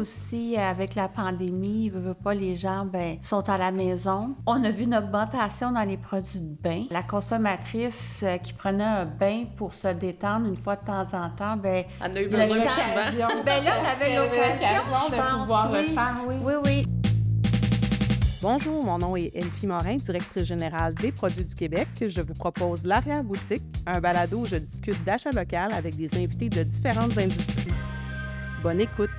aussi, avec la pandémie, veut pas, les gens sont à la maison. On a vu une augmentation dans les produits de bain. La consommatrice qui prenait un bain pour se détendre une fois de temps en temps, elle a eu besoin plus souvent. Là, elle avait l'occasion, je pense, pouvoir le faire, oui. Oui. Bonjour, mon nom est Elfie Morin, directrice générale des Produits du Québec. Je vous propose l'Arrière-boutique, un balado où je discute d'achat local avec des invités de différentes industries. Bonne écoute!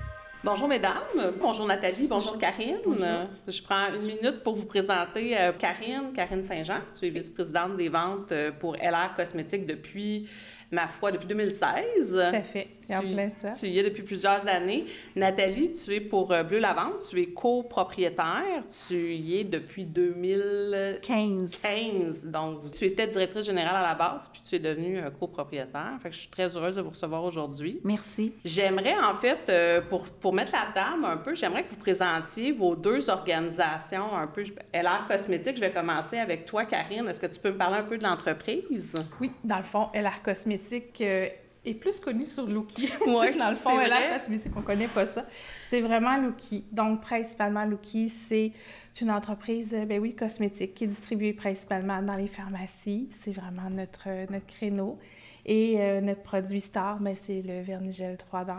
Bonjour mesdames, bonjour Nathalie, bonjour Karine. Bonjour. Je prends une minute pour vous présenter Karine Saint-Jean. Je suis vice-présidente des ventes pour LR Cosmétiques depuis 2016. Tout à fait, c'est en plein ça. Tu y es depuis plusieurs années. Nathalie, tu es pour Bleu Lavande, tu es copropriétaire, tu y es depuis 2015. Donc, tu étais directrice générale à la base, puis tu es devenue copropriétaire. Fait que je suis très heureuse de vous recevoir aujourd'hui. Merci. J'aimerais, en fait, pour mettre la table un peu, j'aimerais que vous présentiez vos deux organisations un peu. LR Cosmétiques, je vais commencer avec toi, Karine. Est-ce que tu peux me parler un peu de l'entreprise? Oui, dans le fond, LR Cosmétiques est plus connu sur Lookie. Oui, dans le fond, c'est LR vrai. Cosmétiques, on ne connaît pas ça. C'est vraiment Lookie. Donc, principalement, Lookie, c'est une entreprise, cosmétique qui est distribuée principalement dans les pharmacies. C'est vraiment notre créneau. Et notre produit star, c'est le Vernigel 3 dans 1.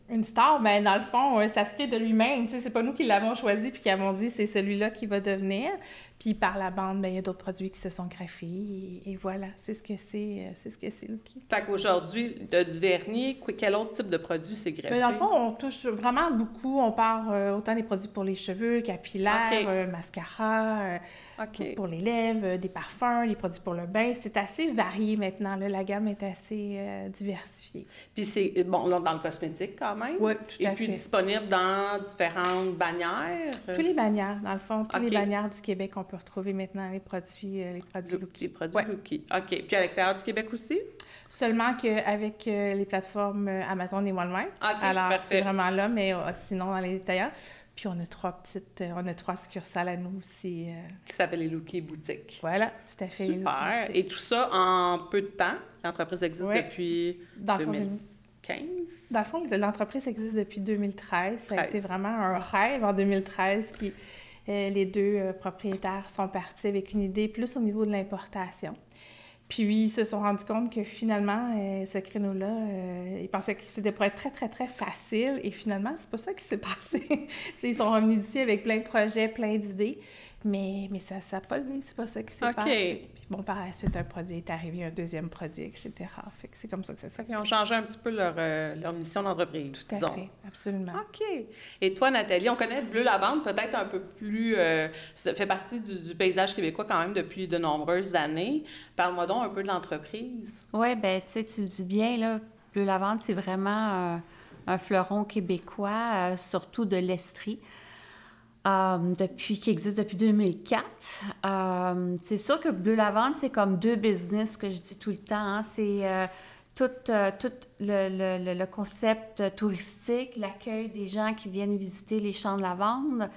Une star, dans le fond, ça se crée de lui-même. Tu sais, c'est pas nous qui l'avons choisi puis qui avons dit c'est celui-là qui va devenir. Puis par la bande, il y a d'autres produits qui se sont greffés et voilà, c'est ce que c'est Lookie. Fait qu'aujourd'hui, du vernis, quel autre type de produit c'est greffé? Dans le fond, on touche vraiment beaucoup. On part autant des produits pour les cheveux, capillaires, mascara, pour les lèvres, des parfums, des produits pour le bain. C'est assez varié maintenant. Là. La gamme est assez diversifiée. Puis c'est, dans le cosmétique quand même? Oui, tout à fait. Et puis disponible dans différentes bannières? Tous les bannières, dans le fond. Tous les bannières du Québec, on peut retrouver maintenant les produits Lookie. Les produits Lookie. OK. Puis à l'extérieur du Québec aussi? Seulement qu'avec les plateformes Amazon et Walmart. OK, alors, parfait. C'est vraiment là, mais sinon, dans les détaillants. Puis on a trois succursales à nous aussi. Qui s'appellent les Lookie Boutiques. Voilà, tout à fait. Super. Et tout ça en peu de temps? L'entreprise existe depuis 2015? Dans le fond, l'entreprise existe depuis 2013. Ça a été vraiment un rêve en 2013 qui... les deux propriétaires sont partis avec une idée plus au niveau de l'importation. Puis, ils se sont rendus compte que finalement, ce créneau-là, ils pensaient que c'était pour être très, très, très facile. Et finalement, c'est pas ça qui s'est passé. Ils sont revenus d'ici avec plein de projets, plein d'idées. Mais ça n'a pas levé, c'est pas ça qui s'est passé. Puis bon, par la suite, un produit est arrivé, un deuxième produit, etc. Fait que c'est comme ça que ça s'est fait. Ils ont changé un petit peu leur mission d'entreprise. Tout à fait, absolument. OK. Et toi, Nathalie, on connaît Bleu Lavande peut-être un peu plus... ça fait partie du paysage québécois quand même depuis de nombreuses années. Parle-moi donc un peu de l'entreprise. Oui, tu sais, tu le dis bien, là, Bleu Lavande, c'est vraiment un fleuron québécois, surtout de l'Estrie. Qui existe depuis 2004. C'est sûr que Bleu Lavande, c'est comme deux business que je dis tout le temps. Hein. C'est tout le concept touristique, l'accueil des gens qui viennent visiter les champs de lavande,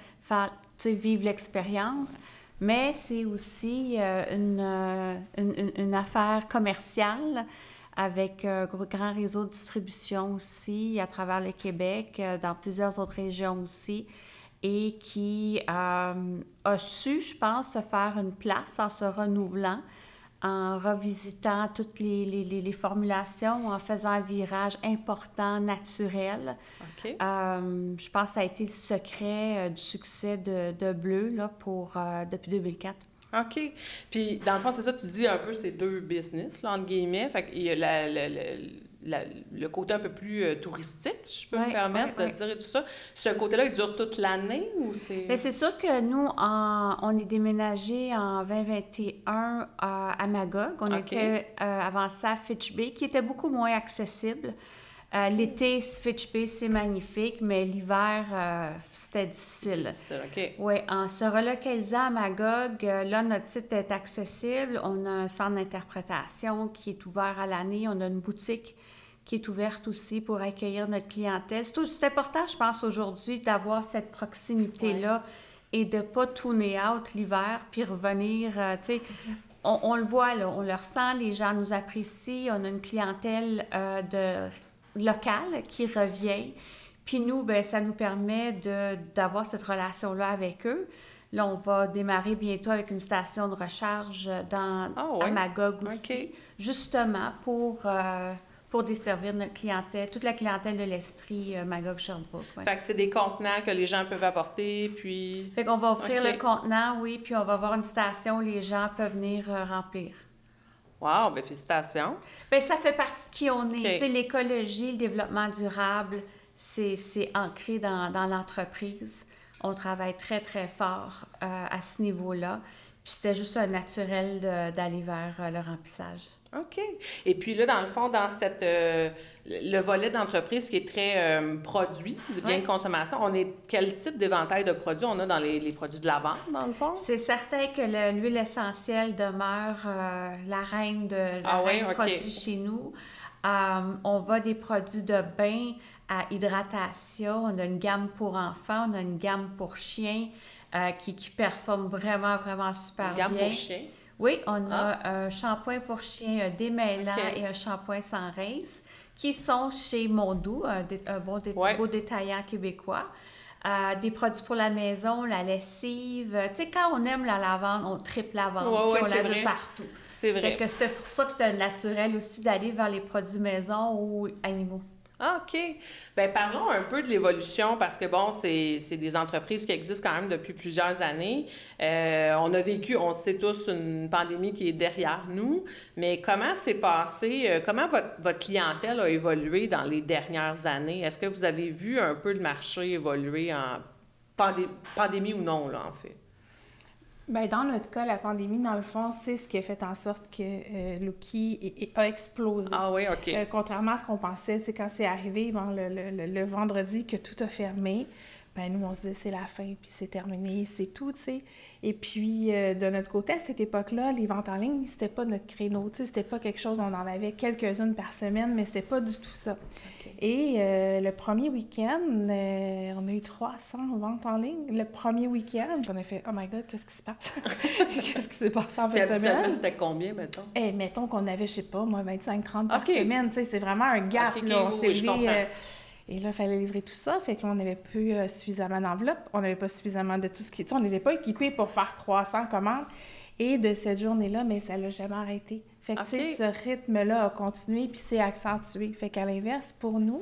vivre l'expérience, mais c'est aussi une affaire commerciale avec un grand réseau de distribution aussi à travers le Québec, dans plusieurs autres régions aussi, et qui a su, je pense, se faire une place en se renouvelant, en revisitant toutes les formulations, en faisant un virage important, naturel. OK. Je pense que ça a été le secret du succès de Bleu là, depuis 2004. OK. Puis, dans le fond, c'est ça, tu dis un peu ces deux business, là, entre guillemets. Fait qu'il y a le côté un peu plus touristique, si je peux me permettre de dire et tout ça. Ce côté-là, il dure toute l'année ou c'est... Bien, c'est sûr que nous, on est déménagé en 2021 à Magog. On était avant ça à Fitch Bay, qui était beaucoup moins accessible. L'été, Fitch Bay, c'est magnifique, mais l'hiver, c'était difficile. Oui, en se relocalisant à Magog, là, notre site est accessible. On a un centre d'interprétation qui est ouvert à l'année. On a une boutique qui est ouverte aussi pour accueillir notre clientèle. C'est important, je pense, aujourd'hui, d'avoir cette proximité-là et de ne pas tourner out l'hiver puis revenir, tu sais. On le voit, là, on le ressent, les gens nous apprécient. On a une clientèle locale qui revient. Puis nous, bien, ça nous permet d'avoir cette relation-là avec eux. Là, on va démarrer bientôt avec une station de recharge à Magog aussi, justement pour desservir notre clientèle, toute la clientèle de l'Estrie Magog Sherbrooke. Ouais. Fait que c'est des contenants que les gens peuvent apporter, puis... Fait qu'on va offrir le contenant, oui, puis on va avoir une station où les gens peuvent venir remplir. Wow! Bien, félicitations! Bien, ça fait partie de qui on est. Tu sais, l'écologie, le développement durable, c'est ancré dans l'entreprise. On travaille très, très fort à ce niveau-là. Puis c'était juste un naturel d'aller vers le remplissage. OK. Et puis là, dans le fond, dans le volet d'entreprise qui est très produit, de biens de consommation, on est quel type d'éventail de produits on a dans les produits de lavande, dans le fond? C'est certain que l'huile essentielle demeure la reine de produits chez nous. On va des produits de bain à hydratation. On a une gamme pour enfants, on a une gamme pour chiens qui performe vraiment, vraiment super bien. Une gamme pour chiens? Oui, on a un shampoing pour chien démêlant et un shampoing sans rince qui sont chez Mondou, un beau détaillant québécois. Des produits pour la maison, la lessive. Tu sais, quand on aime la lavande, on triple la lavande, puis on la veut partout. C'est vrai. Fait que c'était pour ça que c'était naturel aussi d'aller vers les produits maison ou animaux. Ah, OK. Bien, parlons un peu de l'évolution parce que, bon, c'est des entreprises qui existent quand même depuis plusieurs années. On a vécu, on sait tous, une pandémie qui est derrière nous, mais comment c'est passé, comment votre clientèle a évolué dans les dernières années? Est-ce que vous avez vu un peu le marché évoluer en pandémie ou non, là, en fait? Bien, dans notre cas, la pandémie, dans le fond, c'est ce qui a fait en sorte que Lookie a explosé. Ah oui, OK. Contrairement à ce qu'on pensait, c'est quand c'est arrivé, bon, le vendredi que tout a fermé, ben nous, on se disait c'est la fin, puis c'est terminé, c'est tout, tu sais. Et puis, de notre côté, à cette époque-là, les ventes en ligne, c'était pas notre créneau, tu sais, c'était pas quelque chose, on en avait quelques-unes par semaine, mais c'était pas du tout ça. Okay. Et le premier week-end, on a eu 300 ventes en ligne. Le premier week-end, on a fait « Oh my God, qu'est-ce qui se passe? » Qu'est-ce qui s'est passé en fin de semaine? C'était combien, mettons? Mettons qu'on avait, je sais pas, moi, 25-30 par semaine, tu sais, c'est vraiment un gap, là, on s'est levé... Et là, il fallait livrer tout ça. Fait que là, on n'avait plus suffisamment d'enveloppes. On n'avait pas suffisamment de tout ce qui... Tu sais, on n'était pas équipés pour faire 300 commandes. Et de cette journée-là, mais ça l'a jamais arrêté. Fait que, tu sais, ce rythme-là a continué puis s'est accentué. Fait qu'à l'inverse, pour nous,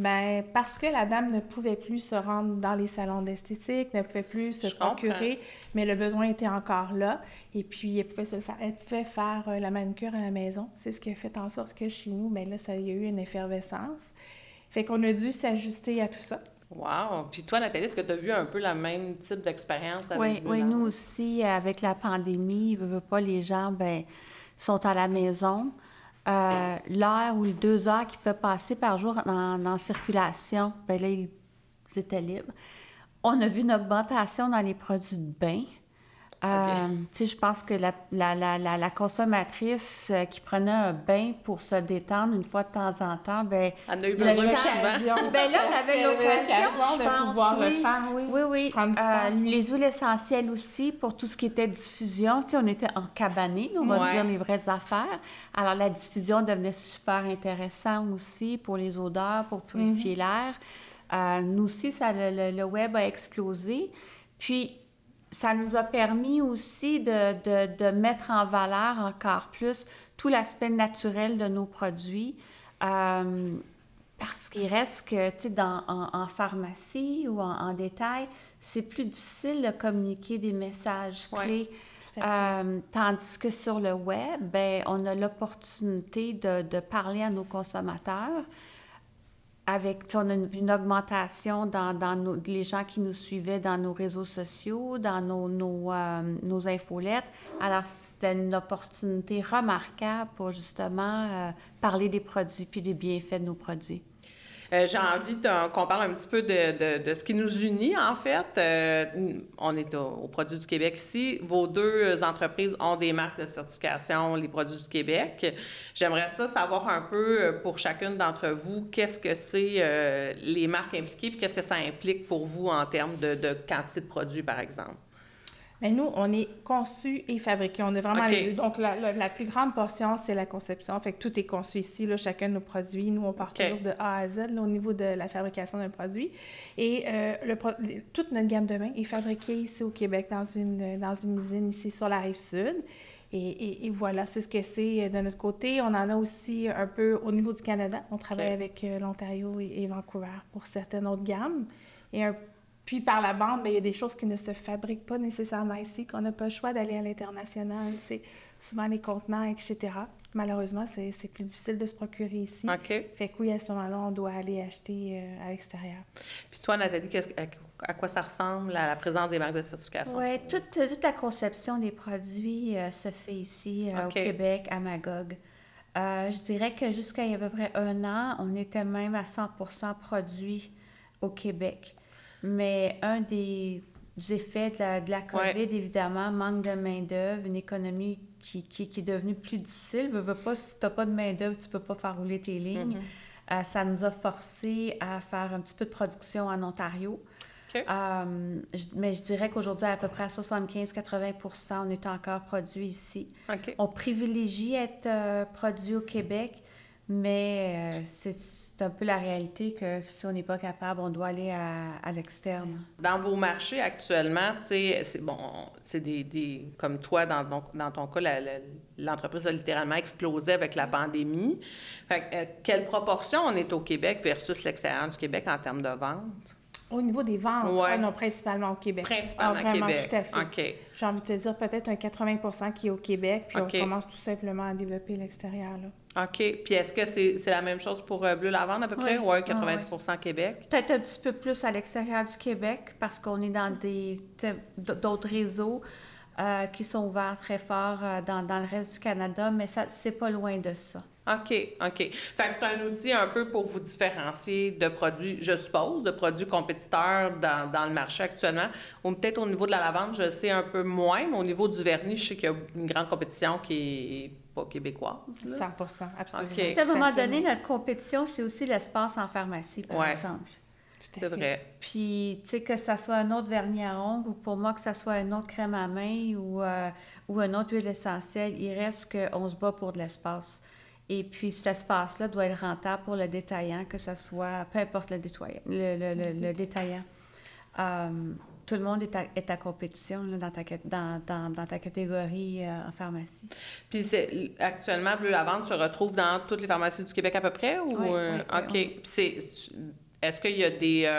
bien, parce que la dame ne pouvait plus se rendre dans les salons d'esthétique, ne pouvait plus se procurer, mais le besoin était encore là. Et puis, elle pouvait faire la manucure à la maison. C'est ce qui a fait en sorte que chez nous, bien là, il y a eu une effervescence. Fait qu'on a dû s'ajuster à tout ça. Wow! Puis toi, Nathalie, est-ce que tu as vu un peu le même type d'expérience avec Oui, nous aussi, avec la pandémie, les gens, bien, sont à la maison. L'heure ou les 2 heures qu'ils pouvaient passer par jour en circulation, bien là, ils étaient libres. On a vu une augmentation dans les produits de bain. Tu sais, je pense que la consommatrice qui prenait un bain pour se détendre une fois de temps en temps, bien... Elle a eu besoin souvent. Bien là, on avait l'occasion, je pense, pouvoir le faire, oui. Les huiles essentielles aussi, pour tout ce qui était diffusion. Tu sais, on était en cabanine, on va dire les vraies affaires. Alors, la diffusion devenait super intéressant aussi pour les odeurs, pour purifier l'air. Nous aussi, le web a explosé. Puis, ça nous a permis aussi de mettre en valeur encore plus tout l'aspect naturel de nos produits. Parce qu'il reste que, tu sais, en pharmacie ou en détail, c'est plus difficile de communiquer des messages clés. Tandis que sur le web, bien, on a l'opportunité de parler à nos consommateurs. On a une augmentation dans les gens qui nous suivaient dans nos réseaux sociaux, dans nos infolettes. Alors, c'était une opportunité remarquable pour justement parler des produits puis des bienfaits de nos produits. J'ai envie qu'on parle un petit peu de ce qui nous unit, en fait. On est au Produit du Québec ici. Vos 2 entreprises ont des marques de certification, les Produits du Québec. J'aimerais savoir un peu pour chacune d'entre vous, qu'est-ce que c'est les marques impliquées, puis qu'est-ce que ça implique pour vous en termes de quantité de produits, par exemple? Mais nous, on est conçu et fabriqué. On est vraiment les deux. Donc, la plus grande portion, c'est la conception. Fait que tout est conçu ici, là, chacun de nos produits. Nous, on part toujours de A à Z là, au niveau de la fabrication d'un produit. Et toute notre gamme de bain est fabriquée ici au Québec, dans une usine ici sur la Rive-Sud. Et voilà, c'est ce que c'est de notre côté. On en a aussi un peu au niveau du Canada. On travaille avec l'Ontario et Vancouver pour certaines autres gammes. Puis par la bande, bien, il y a des choses qui ne se fabriquent pas nécessairement ici, qu'on n'a pas le choix d'aller à l'international. C'est souvent les contenants, etc. Malheureusement, c'est plus difficile de se procurer ici. Fait que oui, à ce moment-là, on doit aller acheter à l'extérieur. Puis toi, Nathalie, à quoi ça ressemble, la présence des marques de certification? Oui, toute la conception des produits se fait ici au Québec, à Magog. Je dirais que jusqu'à il y a à peu près 1 an, on était même à 100% produits au Québec. Mais un des effets de la COVID, évidemment, manque de main-d'œuvre, une économie qui est devenue plus difficile. Veux pas, si tu n'as pas de main-d'œuvre, tu ne peux pas faire rouler tes lignes. Ça nous a forcé à faire un petit peu de production en Ontario. Mais je dirais qu'aujourd'hui, à peu près à 75-80%, on est encore produit ici. On privilégie être produit au Québec, mais c'est un peu la réalité que si on n'est pas capable, on doit aller à l'externe. Dans vos marchés actuellement, c'est des comme toi, dans ton cas, l'entreprise a littéralement explosé avec la pandémie. Fait quelle proportion on est au Québec versus l'extérieur du Québec en termes de vente? Au niveau des ventes, non, principalement au Québec. Principalement vraiment, Québec. Tout à fait. J'ai envie de te dire peut-être un 80% qui est au Québec, puis on commence tout simplement à développer l'extérieur, là. OK. Puis est-ce que c'est la même chose pour Bleu Lavande à peu près? Oui, 90% Québec. Peut-être un petit peu plus à l'extérieur du Québec parce qu'on est dans d'autres réseaux qui sont ouverts très fort dans le reste du Canada, mais c'est pas loin de ça. OK. Fait que c'est un outil un peu pour vous différencier de produits, je suppose, de produits compétiteurs dans le marché actuellement. Ou peut-être au niveau de la lavande, je sais un peu moins, mais au niveau du vernis, je sais qu'il y a une grande compétition qui est pas québécoise. 100%, absolument. À un moment donné, notre compétition, c'est aussi l'espace en pharmacie, par exemple. C'est vrai. Puis, tu sais, que ça soit un autre vernis à ongles ou pour moi que ça soit une autre crème à main ou une autre huile essentielle, il reste qu'on se bat pour de l'espace. Et puis, cet espace-là doit être rentable pour le détaillant, que ce soit, peu importe le détaillant. Tout le monde est à compétition là, dans ta catégorie en pharmacie. Puis, actuellement, Bleu Lavande se retrouve dans toutes les pharmacies du Québec à peu près? Ou, oui. OK. Puis, est-ce qu'il y a des...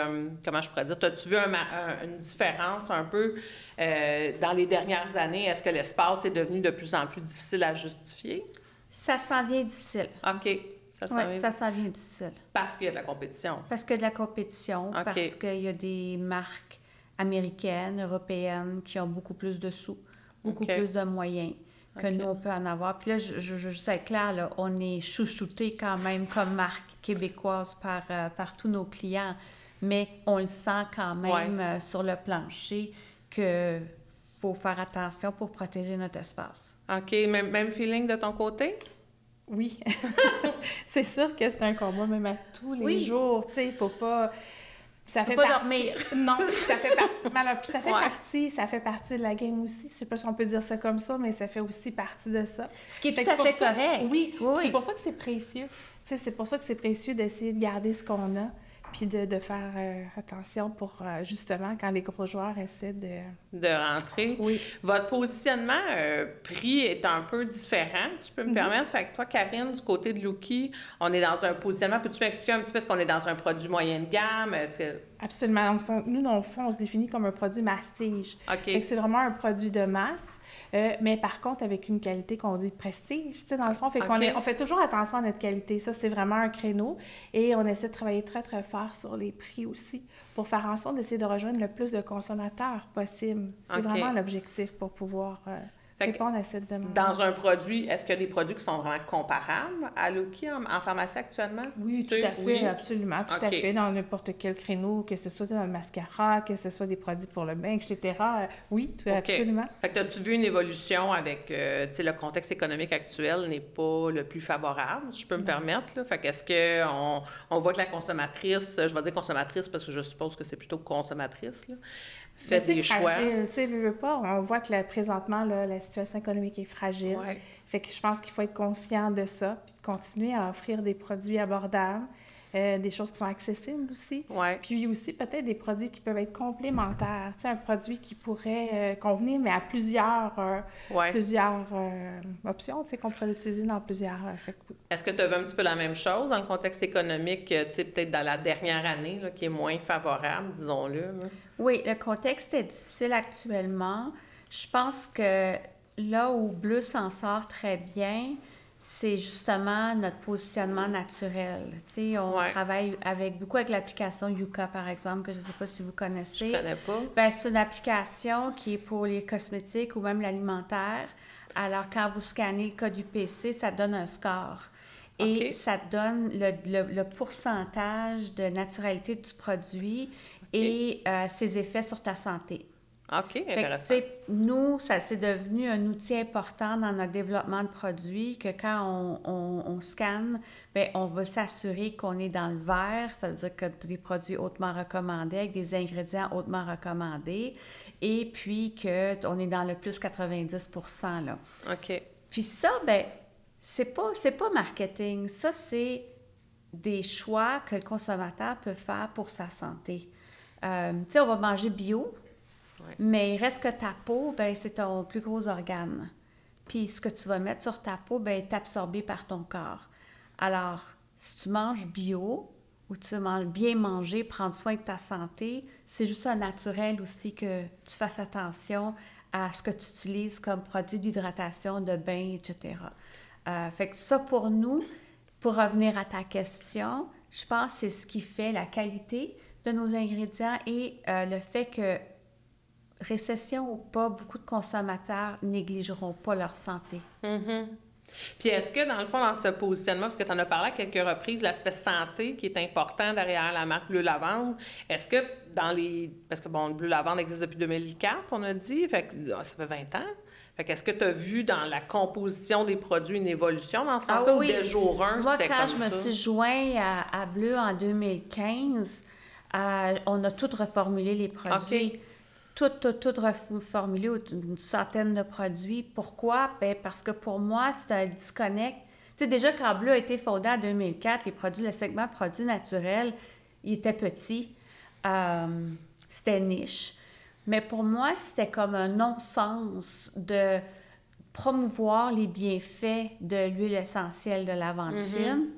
comment je pourrais dire? As-tu vu une différence un peu dans les dernières années? Est-ce que l'espace est devenu de plus en plus difficile à justifier? Ça s'en vient difficile. OK. Ça s'en vient difficile. Parce qu'il y a de la compétition. Parce qu'il y a de la compétition, parce qu'il y a des marques américaines, européennes qui ont beaucoup plus de sous, beaucoup plus de moyens que nous, on peut en avoir. Puis là, je sais clair, là, on est chouchouté quand même comme marque québécoise par tous nos clients, mais on le sent quand même sur le plancher qu'il faut faire attention pour protéger notre espace. OK. Même feeling de ton côté? Oui. C'est sûr que c'est un combat même à tous les jours. Tu sais, il faut pas... Ça fait pas partie... dormir. Non, ça fait partie. Ça fait partie de la game aussi. Je sais pas si on peut dire ça comme ça, mais ça fait aussi partie de ça. Ce qui est tout à fait correct. Oui. C'est pour ça que c'est précieux. Tu sais, c'est pour ça que c'est précieux d'essayer de garder ce qu'on a, puis de faire attention pour, justement, quand les gros joueurs essaient de rentrer. Oui. Votre positionnement prix est un peu différent, si je peux me permettre. Fait que toi, Karine, du côté de Lookie, on est dans un positionnement. Peux-tu m'expliquer un petit peu ce qu'on est dans un produit moyenne gamme? Absolument. Nous, dans le fond, on se définit comme un produit mastige. OK. C'est vraiment un produit de masse. Mais par contre, avec une qualité qu'on dit prestige, tu sais, dans le fond, on fait toujours attention à notre qualité. Ça, c'est vraiment un créneau. Et on essaie de travailler très, très fort sur les prix aussi pour faire en sorte d'essayer de rejoindre le plus de consommateurs possible. C'est vraiment l'objectif pour pouvoir répondre à cette demande. Dans un produit, est-ce qu'il y a des produits qui sont vraiment comparables à Lookie en pharmacie actuellement? Oui, tout à fait, absolument, tout à fait. Dans n'importe quel créneau, que ce soit dans le mascara, que ce soit des produits pour le bain, etc. Oui, absolument. Fait que as-tu vu une évolution avec, tu sais, le contexte économique actuel n'est pas le plus favorable, si je peux me permettre, là. Fait qu'est-ce qu'on voit que la consommatrice, je vais dire consommatrice parce que je suppose que c'est plutôt consommatrice, là, faites des choix. Fragile, tu sais, veux pas. On voit que présentement, là, la situation économique est fragile. Ouais. Fait que je pense qu'il faut être conscient de ça, puis de continuer à offrir des produits abordables, des choses qui sont accessibles aussi. Ouais. Puis aussi, peut-être des produits qui peuvent être complémentaires. Tu sais, un produit qui pourrait convenir, mais à plusieurs options, tu sais, qu'on pourrait l'utiliser dans plusieurs... Est-ce que tu as vu un petit peu la même chose dans le contexte économique, tu sais, peut-être dans la dernière année, là, qui est moins favorable, disons-le? Là? Oui, le contexte est difficile actuellement. Je pense que là où Bleu s'en sort très bien, c'est justement notre positionnement naturel. Tu sais, on travaille beaucoup avec l'application Yuka, par exemple, que je ne sais pas si vous connaissez. Je ne connais pas. Bien, c'est une application qui est pour les cosmétiques ou même l'alimentaire. Alors, quand vous scannez le code UPC, ça donne un score. Et ça donne le pourcentage de naturalité du produit et ses effets sur ta santé. OK, intéressant. Fait que, nous, ça c'est devenu un outil important dans notre développement de produits, que quand on scanne, bien, on va s'assurer qu'on est dans le vert, ça veut dire que des produits hautement recommandés, avec des ingrédients hautement recommandés, et puis qu'on est dans le plus 90 %, là. OK. Puis ça, bien, c'est pas marketing, ça, c'est des choix que le consommateur peut faire pour sa santé. Tu sais, on va manger bio, mais il reste que ta peau, ben c'est ton plus gros organe. Puis ce que tu vas mettre sur ta peau, ben est absorbé par ton corps. Alors, si tu manges bio ou tu manges bien manger, prendre soin de ta santé, c'est juste un naturel aussi que tu fasses attention à ce que tu utilises comme produit d'hydratation, de bain, etc. Fait que ça, pour nous, pour revenir à ta question, je pense que c'est ce qui fait la qualité de nos ingrédients et le fait que, récession ou pas, beaucoup de consommateurs négligeront pas leur santé. Mm-hmm. Puis est-ce que, dans le fond, dans ce positionnement, parce que tu en as parlé à quelques reprises, l'aspect santé qui est important derrière la marque Bleu Lavande, est-ce que parce que, bon, le Bleu Lavande existe depuis 2004, on a dit, fait que ça fait 20 ans. Fait que est-ce que tu as vu dans la composition des produits une évolution dans ce sens-là, ou dès jour 1, c'était comme ça? Moi, quand je me suis joint à Bleu en 2015, on a tout reformulé les produits. Tout reformulé, une centaine de produits. Pourquoi? Bien, parce que pour moi, c'est un disconnect. Tu sais, déjà, quand Bleu a été fondé en 2004, le segment de produits naturels, il était petit. C'était niche. Mais pour moi, c'était comme un non-sens de promouvoir les bienfaits de l'huile essentielle de lavande fine,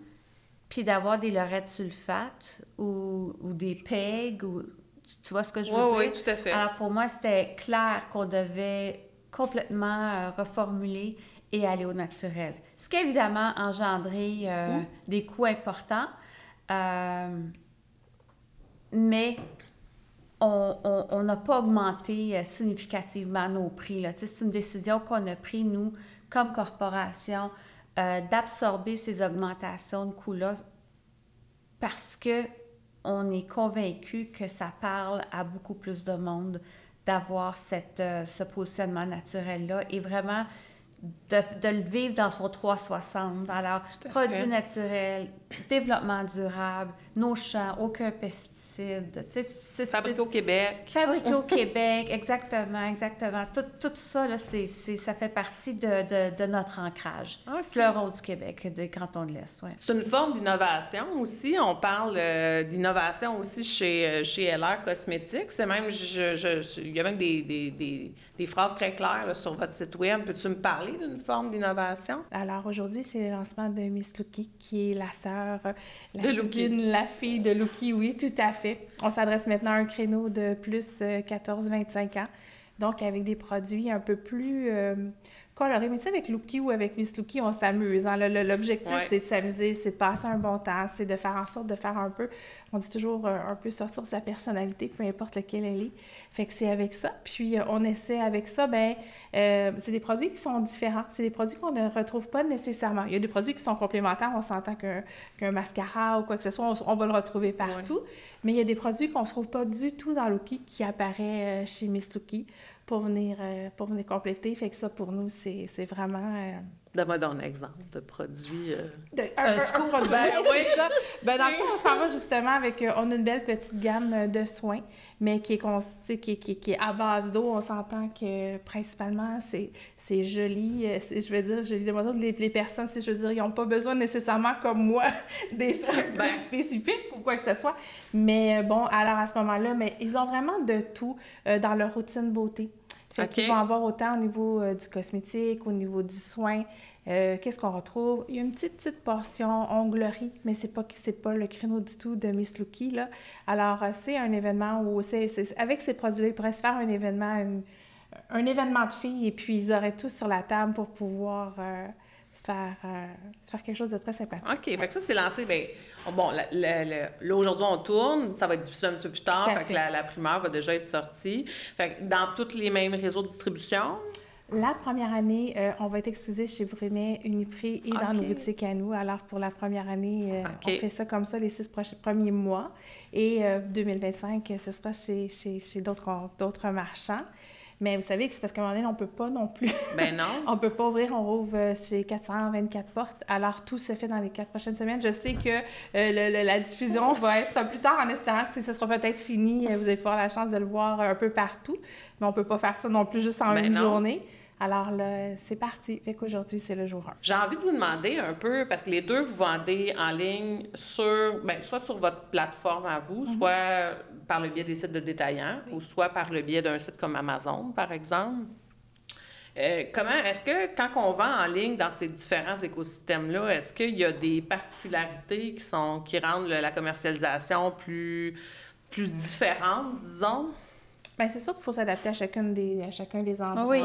puis d'avoir des laurettes sulfate ou des PEG, ou... Tu vois ce que je veux dire? Oui, tout à fait. Alors, pour moi, c'était clair qu'on devait complètement reformuler et aller au naturel. Ce qui a évidemment engendré des coûts importants, mais on n'a pas augmenté significativement nos prix, là. Tu sais, c'est une décision qu'on a prise, nous, comme corporation, d'absorber ces augmentations de coûts-là parce que on est convaincu que ça parle à beaucoup plus de monde d'avoir ce positionnement naturel-là et vraiment de le vivre dans son 360. Alors, produits naturels, développement durable, nos champs, aucun pesticide. Fabriqué au Québec. Fabriqué au Québec, exactement. Tout ça, là, ça fait partie de notre ancrage. Fleuron du Québec, des Cantons de l'Est. Ouais. C'est une forme d'innovation aussi. On parle d'innovation aussi chez LR Cosmétiques. C'est même, il y a même des phrases très claires là, sur votre site web. Peux-tu me parler d'une forme d'innovation? Alors, aujourd'hui, c'est le lancement de Miss Lookie, qui est la sœur, la fille de Lookie, oui, tout à fait. On s'adresse maintenant à un créneau de plus 14-25 ans, donc avec des produits un peu plus colorés. Mais tu sais, avec Lookie ou avec Miss Lookie, on s'amuse. Hein? L'objectif, c'est de s'amuser, c'est de passer un bon temps, c'est de faire en sorte de faire un peu, on dit toujours, un peu sortir de sa personnalité, peu importe lequel elle est. Fait que c'est avec ça. Puis, on essaie avec ça, c'est des produits qui sont différents. C'est des produits qu'on ne retrouve pas nécessairement. Il y a des produits qui sont complémentaires. On s'entend qu'un mascara ou quoi que ce soit, on va le retrouver partout. Mais il y a des produits qu'on ne trouve pas du tout dans Lookie qui apparaît chez Miss Lookie pour venir compléter. Fait que ça, pour nous, c'est vraiment Donne-moi un exemple de produit. Un produit, oui, c'est ça. Ben, dans le fond, on s'en va justement avec... on a une belle petite gamme de soins, mais qui est à base d'eau. On s'entend que principalement, c'est joli. Je veux dire, les personnes, je veux dire, ils n'ont pas besoin nécessairement, comme moi, des soins plus spécifiques ou quoi que ce soit. Mais bon, alors à ce moment-là, mais ils ont vraiment de tout dans leur routine beauté. Fait qu'ils vont avoir autant au niveau du cosmétique, au niveau du soin. Qu'est-ce qu'on retrouve? Il y a une petite portion onglerie, mais c'est pas le créneau du tout de Miss Lookie, là. Alors, c'est un événement où, avec ces produits-là, ils pourraient se faire un événement de filles, et puis ils auraient tout sur la table pour pouvoir se faire quelque chose de très sympathique. OK. Fait que ça, c'est lancé. Bien, bon, là, aujourd'hui, on tourne. Ça va être diffusé un petit peu plus tard. Fait que la primeur va déjà être sortie. Fait que dans tous les mêmes réseaux de distribution. La première année, on va être exclusif chez Brunet, Uniprix et dans nos boutiques à nous. Alors, pour la première année, on fait ça comme ça les 6 premiers mois. Et 2025, ce sera chez d'autres marchands. Mais vous savez que c'est parce qu'à un moment donné, on ne peut pas non plus. Ben non. On ne peut pas ouvrir, on rouvre chez 424 portes. Alors, tout se fait dans les 4 prochaines semaines. Je sais que la diffusion va être plus tard en espérant que ce sera peut-être fini. Vous allez avoir la chance de le voir un peu partout. Mais on ne peut pas faire ça non plus juste en une journée. Alors là, c'est parti. Fait qu'aujourd'hui, c'est le jour 1. J'ai envie de vous demander un peu, parce que les deux, vous vendez en ligne soit sur votre plateforme à vous, soit par le biais des sites de détaillants, ou soit par le biais d'un site comme Amazon, par exemple. Comment est-ce que, quand on vend en ligne dans ces différents écosystèmes-là, est-ce qu'il y a des particularités qui rendent la commercialisation plus différente, disons? Bien, c'est sûr qu'il faut s'adapter à chacun des endroits. Oui.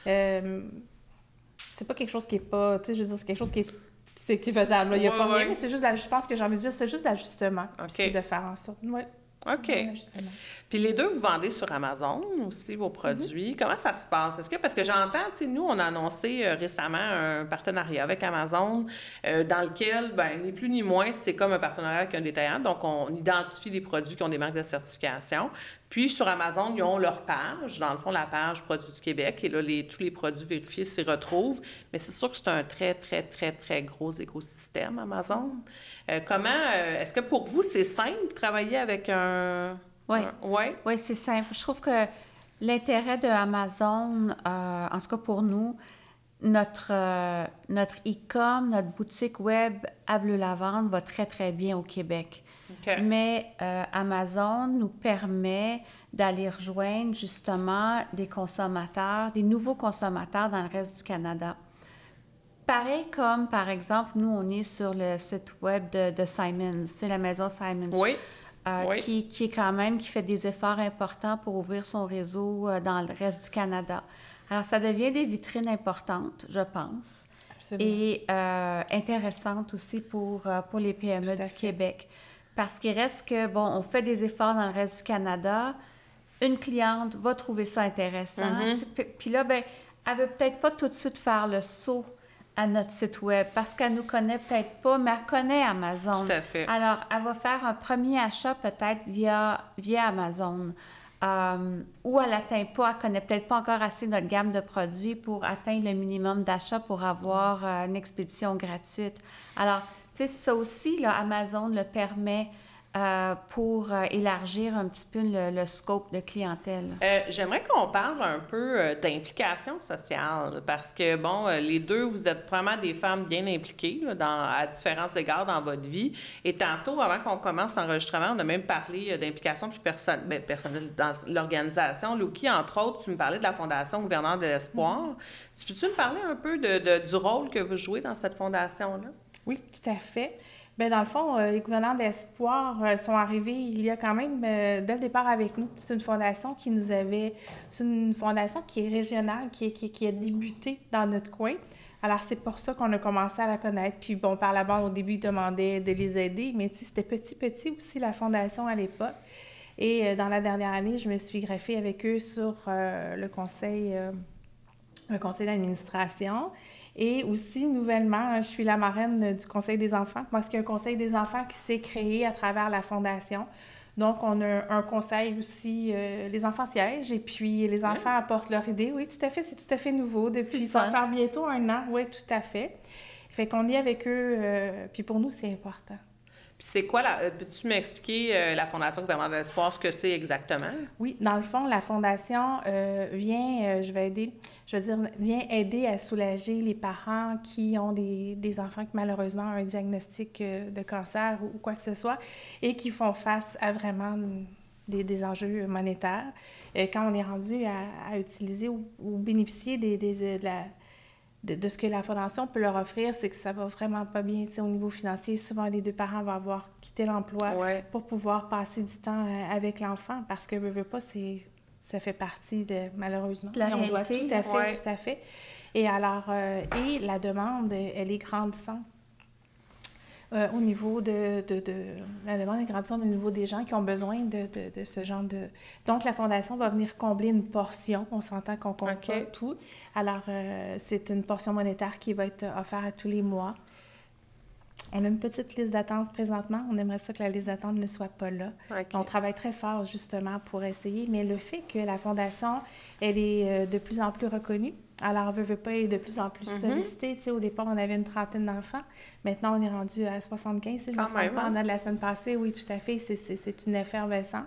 C'est pas quelque chose qui est pas... Tu sais, je veux dire, c'est quelque chose qui est faisable. Il n'y a pas rien, mais c'est juste... Je pense que j'ai envie de dire, c'est juste l'ajustement. C'est de faire en sorte... Ouais. OK. Puis les deux, vous vendez sur Amazon aussi vos produits. Comment ça se passe? Parce que j'entends, tu sais, nous, on a annoncé récemment un partenariat avec Amazon dans lequel, ni plus ni moins, c'est comme un partenariat avec un détaillant. Donc, on identifie les produits qui ont des marques de certification. Puis, sur Amazon, ils ont leur page, dans le fond, la page Produits du Québec. Et là, tous les produits vérifiés s'y retrouvent. Mais c'est sûr que c'est un très, très, très, très gros écosystème, Amazon. Est-ce que pour vous, c'est simple de travailler avec un... Oui, c'est simple. Je trouve que l'intérêt de Amazon, en tout cas pour nous, notre e-com, notre boutique web à Bleu Lavande va très, très bien au Québec. Okay. Mais Amazon nous permet d'aller rejoindre justement des consommateurs, des nouveaux consommateurs dans le reste du Canada. Pareil comme, par exemple, nous, on est sur le site web de Simons, c'est la maison Simons, qui est quand même, qui fait des efforts importants pour ouvrir son réseau dans le reste du Canada. Alors, ça devient des vitrines importantes, je pense, et intéressantes aussi pour les PME du Québec. Parce qu'il reste que, bon, on fait des efforts dans le reste du Canada, une cliente va trouver ça intéressant, puis là, bien, elle veut peut-être pas tout de suite faire le saut à notre site web parce qu'elle nous connaît peut-être pas, mais elle connaît Amazon. Tout à fait. Alors, elle va faire un premier achat peut-être via Amazon. Ou elle n'atteint pas, elle ne connaît peut-être pas encore assez notre gamme de produits pour atteindre le minimum d'achat pour avoir une expédition gratuite. Alors, tu sais, ça aussi, là, Amazon le permet pour élargir un petit peu le scope de clientèle. J'aimerais qu'on parle un peu d'implication sociale parce que, bon, les deux, vous êtes vraiment des femmes bien impliquées là, à différents égards dans votre vie. Et tantôt, avant qu'on commence l'enregistrement, on a même parlé d'implication plus personnelle dans l'organisation. Louki, entre autres, tu me parlais de la Fondation Gouverneur de l'Espoir. Tu peux-tu me parler un peu du rôle que vous jouez dans cette fondation-là? Oui, tout à fait. Bien, dans le fond, les gouverneurs d'espoir sont arrivés il y a quand même, dès le départ avec nous. C'est une fondation qui nous avait... C'est une fondation qui est régionale, qui a débuté dans notre coin. Alors, c'est pour ça qu'on a commencé à la connaître. Puis, bon, par la bande, au début, ils demandaient de les aider, mais tu sais, c'était petit aussi, la fondation à l'époque. Et dans la dernière année, je me suis greffée avec eux sur le conseil d'administration. Et aussi, nouvellement, je suis la marraine du Conseil des enfants, parce qu'il y a un Conseil des enfants qui s'est créé à travers la Fondation. Donc, on a un conseil aussi, les enfants siègent et puis les enfants apportent leur idée. Oui, tout à fait, c'est tout à fait nouveau. Depuis, ça va faire bientôt 1 an. Oui, tout à fait. Fait qu'on est avec eux, puis pour nous, c'est important. Puis c'est quoi, peux-tu m'expliquer la Fondation Gouvernement de l'Espoir, ce que c'est exactement? Oui, dans le fond, la Fondation vient aider à soulager les parents qui ont des enfants qui malheureusement ont un diagnostic de cancer ou quoi que ce soit et qui font face à vraiment des enjeux monétaires. Quand on est rendu à utiliser ou bénéficier de ce que la Fondation peut leur offrir, c'est que ça va vraiment pas bien au niveau financier. Souvent, les 2 parents vont avoir quitté l'emploi pour pouvoir passer du temps avec l'enfant parce que, veut pas, ça fait partie malheureusement. La réalité. Tout à fait, tout à fait. Et alors, et la demande, elle est grandissante. Au niveau la demande est grandissante au niveau des gens qui ont besoin de ce genre de... Donc, la Fondation va venir combler une portion. On s'entend qu'on compte pas tout. Alors, c'est une portion monétaire qui va être offerte à tous les mois. On a une petite liste d'attente présentement. On aimerait ça que la liste d'attente ne soit pas là. On travaille très fort, justement, pour essayer. Mais le fait que la Fondation, elle est de plus en plus reconnue, alors, veut pas, est de plus en plus sollicitée. Tu sais, au départ, on avait une 30aine d'enfants. Maintenant, on est rendu à 75, si je ne me trompe pas. On a de la semaine passée, oui, tout à fait. C'est une effervescence.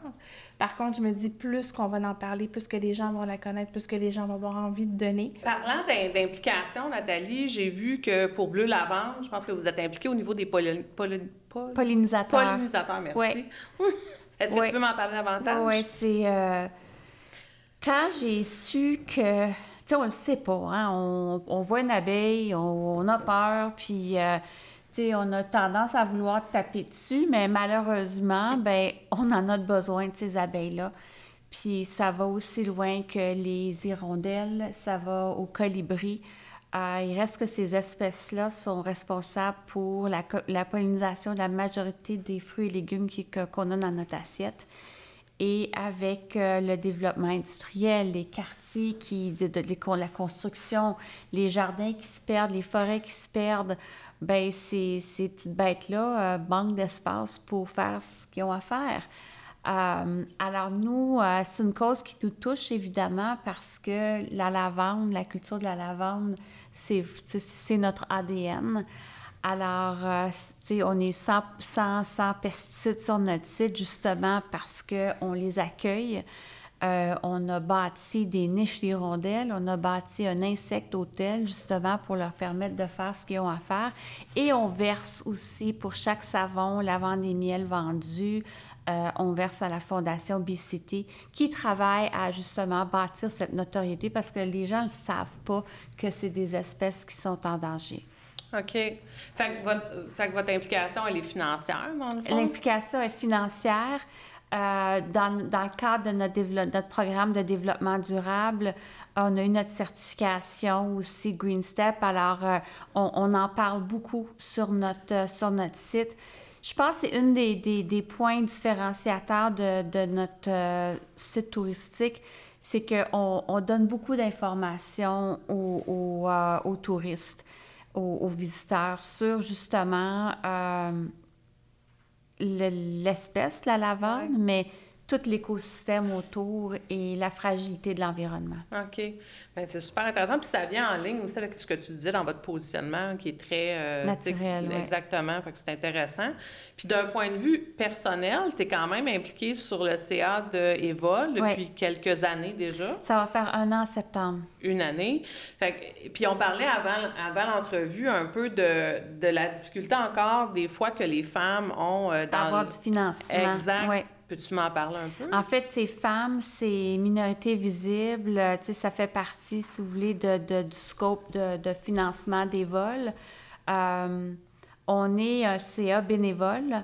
Par contre, je me dis, plus qu'on va en parler, plus que les gens vont la connaître, plus que les gens vont avoir envie de donner. Parlant d'implication, Nathalie, j'ai vu que pour Bleu Lavande, je pense que vous êtes impliquée au niveau des pollinisateurs. Pollinisateurs, merci. Ouais. Est-ce que tu veux m'en parler davantage? Oui, c'est... Quand j'ai su que... Tu sais, on le sait pas, hein? On voit une abeille, on a peur, puis, tu sais, on a tendance à vouloir taper dessus, mais malheureusement, ben on en a besoin de ces abeilles-là. Puis ça va aussi loin que les hirondelles, ça va aux colibris. Il reste que ces espèces-là sont responsables pour la pollinisation de la majorité des fruits et légumes qu'on a dans notre assiette. Et avec le développement industriel, les quartiers la construction, les jardins qui se perdent, les forêts qui se perdent, bien, ces petites bêtes-là manquent d'espace pour faire ce qu'ils ont à faire. Alors nous, c'est une cause qui nous touche évidemment parce que la lavande, la culture de la lavande, c'est notre ADN. Alors, tu sais, on est sans pesticides sur notre site, justement parce qu'on les accueille. On a bâti des niches d'hirondelles, on a bâti un insecte-hôtel, justement, pour leur permettre de faire ce qu'ils ont à faire. Et on verse aussi, pour chaque savon, lavande et miel vendu, on verse à la Fondation BCT, qui travaille à, justement, bâtir cette notoriété parce que les gens ne savent pas que c'est des espèces qui sont en danger. OK. Fait que votre implication, elle est financière, dans le fond? L'implication est financière. Dans le cadre de notre programme de développement durable, on a eu notre certification aussi Green Step. Alors, on en parle beaucoup sur notre site. Je pense que c'est une des points différenciateurs de notre site touristique, c'est qu'on donne beaucoup d'informations aux touristes, aux visiteurs sur justement l'espèce, la lavande, mais tout l'écosystème autour et la fragilité de l'environnement. OK. Bien, c'est super intéressant. Puis ça vient en ligne aussi avec ce que tu disais dans votre positionnement, qui est très... naturel, oui. Exactement. Fait que c'est intéressant. Puis d'un point de vue personnel, tu es quand même impliquée sur le CA de Évol depuis quelques années déjà. Ça va faire 1 an en septembre. 1 année. Fait que, puis on parlait avant l'entrevue un peu de la difficulté encore des fois que les femmes ont avoir du financement. Exact. Ouais. Peux-tu m'en parler un peu? En fait, ces femmes, ces minorités visibles, tu sais, ça fait partie, si vous voulez, du scope de financement des vols. On est un CA bénévole,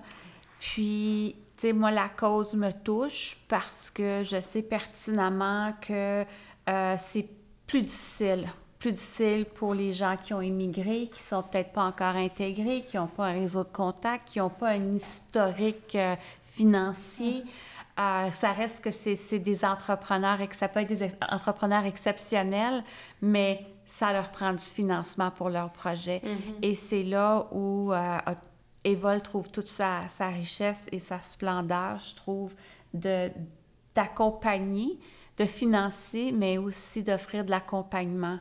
puis, tu sais, moi, la cause me touche parce que je sais pertinemment que c'est plus difficile pour les gens qui ont immigré, qui sont peut-être pas encore intégrés, qui n'ont pas un réseau de contacts, qui n'ont pas un historique financier. Ça reste que c'est des entrepreneurs et que ça peut être des entrepreneurs exceptionnels, mais ça leur prend du financement pour leur projet. Mm-hmm. Et c'est là où Evol trouve toute sa richesse et sa splendeur, je trouve, d'accompagner, de financer, mais aussi d'offrir de l'accompagnement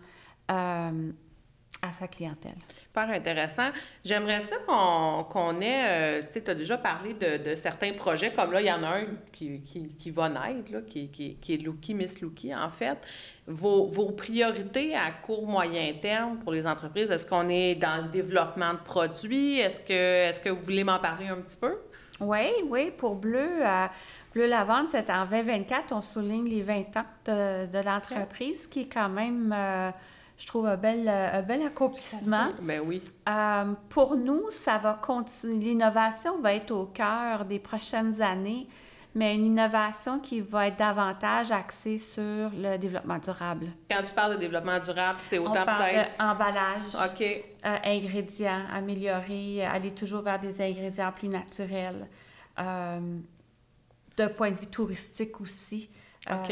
à sa clientèle. Super intéressant. J'aimerais ça qu'on ait, tu sais, tu as déjà parlé de certains projets, comme là, il y en a un qui va naître, là, qui est Lookie, Miss Lookie, en fait. Vos priorités à court, moyen terme pour les entreprises, est-ce qu'on est dans le développement de produits? Est-ce que vous voulez m'en parler un petit peu? Oui, pour Bleu Lavande, c'est en 2024, on souligne les 20 ans de l'entreprise, qui est quand même... je trouve un bel accomplissement. Ben oui. Pour nous, ça va continuer. L'innovation va être au cœur des prochaines années, mais une innovation qui va être davantage axée sur le développement durable. Quand tu parles de développement durable, c'est autant on parle peut-être... emballage, OK. Ingrédients, améliorer, aller toujours vers des ingrédients plus naturels. D'un point de vue touristique aussi, OK.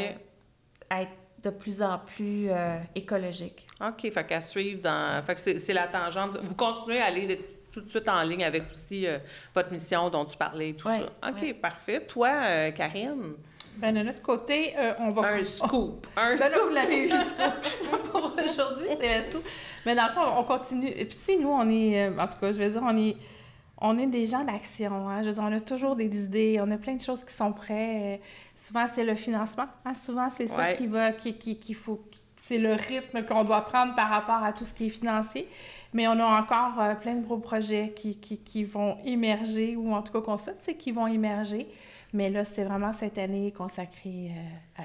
être de plus en plus écologique. OK, fait qu'à suivre dans... Fait que c'est la tangente. Vous continuez à aller tout de suite en ligne avec aussi votre mission dont tu parlais et tout ça. OK, parfait. Toi, Karine? Bien, de notre côté, on va... Un scoop. Un Ben scoop. là, vous l'avez eu, le scoop. Pour aujourd'hui, c'est un scoop. Mais dans le fond, on continue. Et puis, tu sais, nous, on est... en tout cas, je vais dire, on est des gens d'action. Hein? Je veux dire, on a toujours des idées, on a plein de choses qui sont prêtes. Souvent, c'est le financement. Hein? Souvent, c'est ça qu'il faut... C'est le rythme qu'on doit prendre par rapport à tout ce qui est financier. Mais on a encore plein de gros projets qui vont émerger, ou en tout cas qu'on sait, tu sais, qui vont émerger. Mais là, c'est vraiment cette année consacrée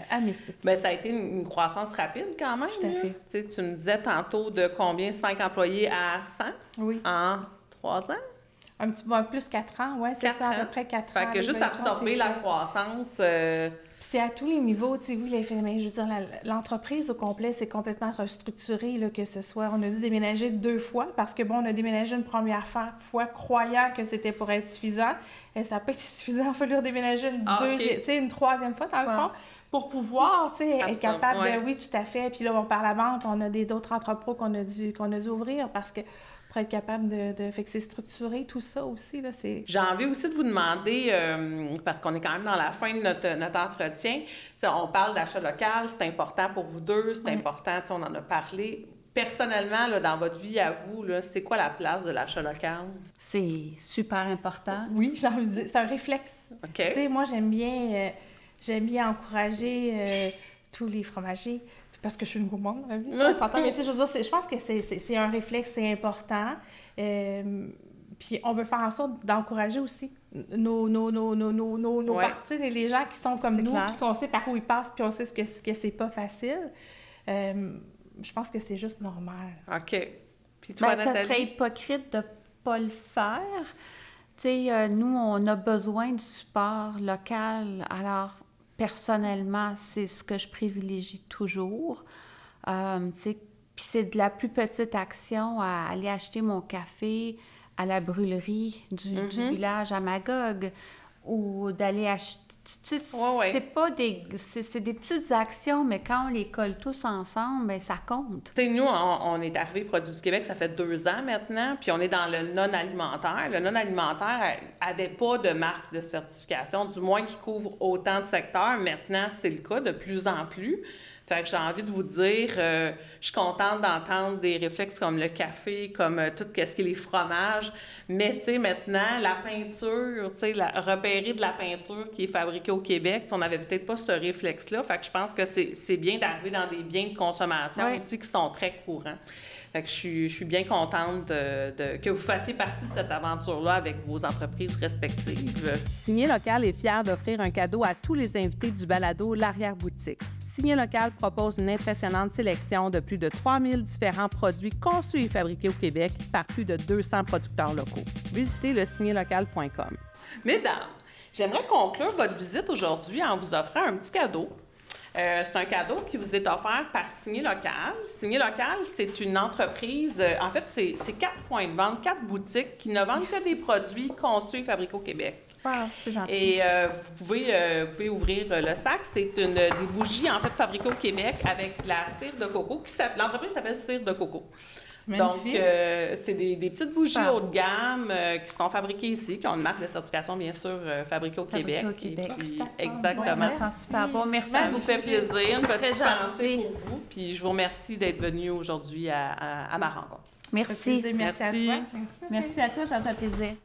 à Miss Lookie. Bien, ça a été une croissance rapide quand même. Tout à fait. Tu sais, tu me disais tantôt de combien? 5 employés à 100 Oui. en 3 ans? Un petit peu plus 4 ans, oui, c'est ça, à peu près 4 ans. Fait que juste absorber la croissance... Puis c'est à tous les niveaux, tu sais, oui, mais je veux dire, l'entreprise au complet, c'est complètement restructuré, là, que ce soit... On a dû déménager 2 fois, parce que, bon, on a déménagé une première fois, croyant que c'était pour être suffisant, et ça n'a pas été suffisant, il a fallu redéménager une troisième fois, dans le fond, pour pouvoir, tu sais, être capable de... Oui, tout à fait. Puis là, on par la vente, on a d'autres entrepôts qu'on a dû ouvrir, parce que pour être capable de... Fait que c'est structuré, tout ça aussi, là, c'est... J'ai envie aussi de vous demander, parce qu'on est quand même dans la fin de notre entretien, on parle d'achat local, c'est important pour vous deux, c'est important, on en a parlé. Personnellement, là, dans votre vie à vous, là, c'est quoi la place de l'achat local? C'est super important. Oui, j'ai envie de dire, c'est un réflexe. OK. Tu sais, moi, j'aime bien encourager tous les fromagers, parce que je suis une gourmande, mais tu sais, je veux dire, je pense que c'est un réflexe, c'est important. Puis on veut faire en sorte d'encourager aussi nos parties, les gens qui sont comme nous, puis qu'on sait par où ils passent, puis on sait que c'est pas facile. Je pense que c'est juste normal. OK. Puis toi, Nathalie? Ça serait hypocrite de pas le faire. Tu sais, nous, on a besoin du support local, alors... Personnellement, c'est ce que je privilégie toujours. Tu sais, puis c'est de la plus petite action à aller acheter mon café à la brûlerie du village à Magog, ou d'aller acheter... Tu sais, c'est pas des... C'est des petites actions, mais quand on les colle tous ensemble, bien, ça compte. Tu sais, nous, on est arrivé Produits du Québec, ça fait 2 ans maintenant, puis on est dans le non-alimentaire. Le non-alimentaire n'avait pas de marque de certification, du moins qui couvre autant de secteurs. Maintenant, c'est le cas de plus en plus. Fait que j'ai envie de vous dire, je suis contente d'entendre des réflexes comme le café, comme tout ce qui est les fromages. Mais, tu sais, maintenant, la peinture, tu sais, repérer de la peinture qui est fabriquée au Québec, on n'avait peut-être pas ce réflexe-là. Fait que je pense que c'est bien d'arriver dans des biens de consommation aussi qui sont très courants. Fait que je suis bien contente que vous fassiez partie de cette aventure-là avec vos entreprises respectives. Signé Local est fier d'offrir un cadeau à tous les invités du balado L'Arrière-Boutique. Signé Local propose une impressionnante sélection de plus de 3000 différents produits conçus et fabriqués au Québec par plus de 200 producteurs locaux. Visitez le signélocal.com. Mesdames, j'aimerais conclure votre visite aujourd'hui en vous offrant un petit cadeau. C'est un cadeau qui vous est offert par Signé Local. Signé Local, c'est une entreprise, en fait, c'est 4 points de vente, 4 boutiques qui ne vendent que des produits conçus et fabriqués au Québec. Wow, c'est gentil. Et vous pouvez ouvrir le sac. C'est des bougies, en fait, fabriquées au Québec avec la cire de coco. L'entreprise s'appelle Cire de coco. Donc, c'est des petites bougies haut de gamme qui sont fabriquées ici, qui ont une marque de certification, bien sûr, fabriquée au Québec. Fabriquée au Québec. Puis, exactement. Ça sent super bon. Merci. Ça nous fait plaisir. Une petite pensée gentil. pour vous. Puis, je vous remercie d'être venu aujourd'hui à ma rencontre. Merci. Merci à toi. Merci à toi, ça me fait plaisir.